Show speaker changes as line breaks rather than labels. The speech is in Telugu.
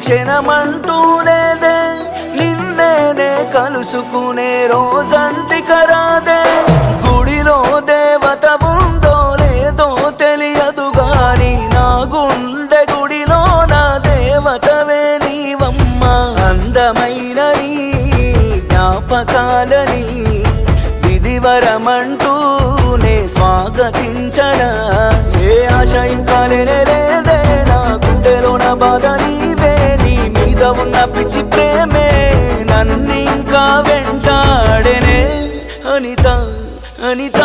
క్షణమంటూ లేదే నిన్నేనే కలుసుకునే రోజంటిక రాదే గుడిలో దేవత ఉందో లేదో తెలియదు గాని నా గుండె గుడిలో నా దేవతవే నీవమ్మ అందమైన నీ జ్ఞాపకాలని విధివరమంటూ నే స్వాగతించనా ఏ ఆశ ఇంకా లేదే నా గుండెలో నా బాధ నీవే నీ మీద ఉన్న పిచ్చి ప్రేమే నన్నింకా వెంటాడేనే అనిత అనిత